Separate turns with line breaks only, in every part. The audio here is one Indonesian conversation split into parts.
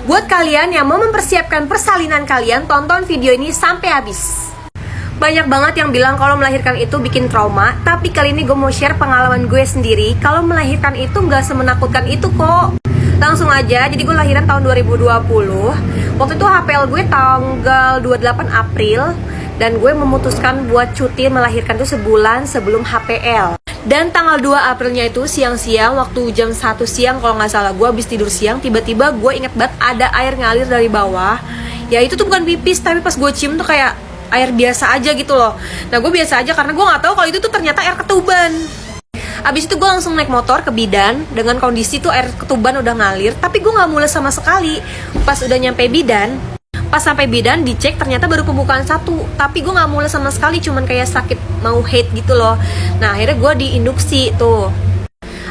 Buat kalian yang mau mempersiapkan persalinan kalian, tonton video ini sampai habis. Banyak banget yang bilang kalau melahirkan itu bikin trauma, tapi kali ini gue mau share pengalaman gue sendiri. Kalau melahirkan itu nggak semenakutkan itu kok. Langsung aja, jadi gue lahiran tahun 2020. Waktu itu HPL gue tanggal 28 April. Dan gue memutuskan buat cuti melahirkan itu sebulan sebelum HPL. Dan tanggal 2 Aprilnya itu siang-siang, waktu jam 1 siang kalau nggak salah, gue habis tidur siang, tiba-tiba gue inget banget ada air ngalir dari bawah. Ya itu tuh bukan pipis, tapi pas gue cium tuh kayak air biasa aja gitu loh. Nah gue biasa aja karena gue nggak tahu kalau itu tuh ternyata air ketuban. Abis itu gue langsung naik motor ke bidan dengan kondisi tuh air ketuban udah ngalir, tapi gue nggak mules sama sekali. Pas udah nyampe bidan, pas sampai bidan dicek ternyata baru pembukaan 1, tapi gue nggak mules sama sekali, cuman kayak sakit mau head gitu loh. Nah akhirnya gue diinduksi tuh.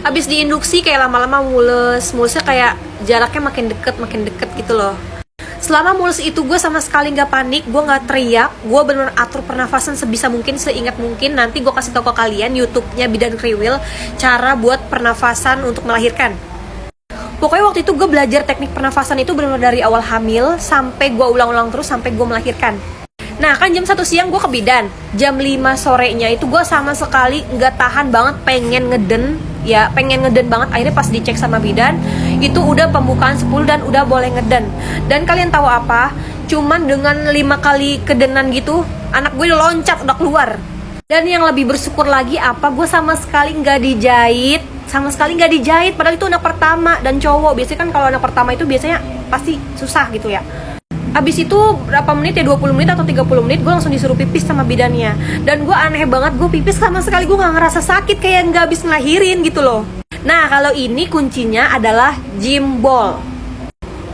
Abis diinduksi kayak lama-lama mulesnya kayak jaraknya makin deket gitu loh. Selama mules itu gue sama sekali nggak panik, gue nggak teriak, gue bener-bener atur pernafasan sebisa mungkin, seingat mungkin. Nanti gue kasih tau ke kalian YouTube-nya Bidan Kriwil cara buat pernafasan untuk melahirkan. Pokoknya waktu itu gue belajar teknik pernafasan itu benar-benar dari awal hamil sampai gue ulang-ulang terus sampai gue melahirkan. Nah kan jam 1 siang gue ke bidan, jam 5 sorenya itu gue sama sekali nggak tahan banget, pengen ngeden banget. Akhirnya pas dicek sama bidan itu udah pembukaan 10 dan udah boleh ngeden. Dan kalian tahu apa? Cuman dengan 5 kali kedenan gitu anak gue udah loncat, udah keluar. Dan yang lebih bersyukur lagi apa? Gue sama sekali nggak dijahit. Padahal itu anak pertama dan cowok. Biasanya kan kalau anak pertama itu biasanya pasti susah gitu ya. Abis itu berapa menit ya, 20 menit atau 30 menit gue langsung disuruh pipis sama bidannya. Dan gue aneh banget, gue pipis sama sekali gue gak ngerasa sakit, kayak gak habis ngelahirin gitu loh. Nah kalau ini kuncinya adalah Gymbol.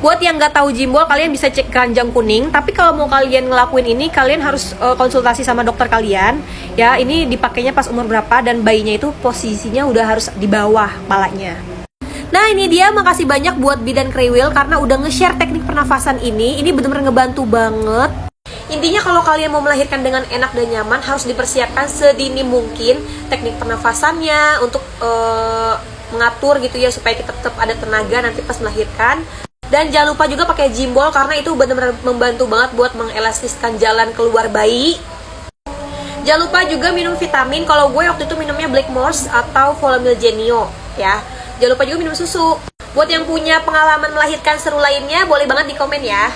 Buat yang gak tahu Gymbol, kalian bisa cek keranjang kuning. Tapi kalau mau kalian ngelakuin ini, kalian harus konsultasi sama dokter kalian. Ya ini dipakainya pas umur berapa, dan bayinya itu posisinya udah harus di bawah kepalanya. Nah ini dia, makasih banyak buat Bidan Kriwil karena udah nge-share teknik pernafasan ini. Ini bener-bener ngebantu banget. Intinya kalau kalian mau melahirkan dengan enak dan nyaman, harus dipersiapkan sedini mungkin teknik pernafasannya untuk mengatur gitu ya, supaya kita tetap ada tenaga nanti pas melahirkan. Dan jangan lupa juga pakai Gymbol karena itu bener-bener membantu banget buat mengelastiskan jalan keluar bayi. Jangan lupa juga minum vitamin. Kalau gue waktu itu minumnya Blackmores atau Volumil Genio ya. Jangan lupa juga minum susu. Buat yang punya pengalaman melahirkan seru lainnya, boleh banget di komen ya.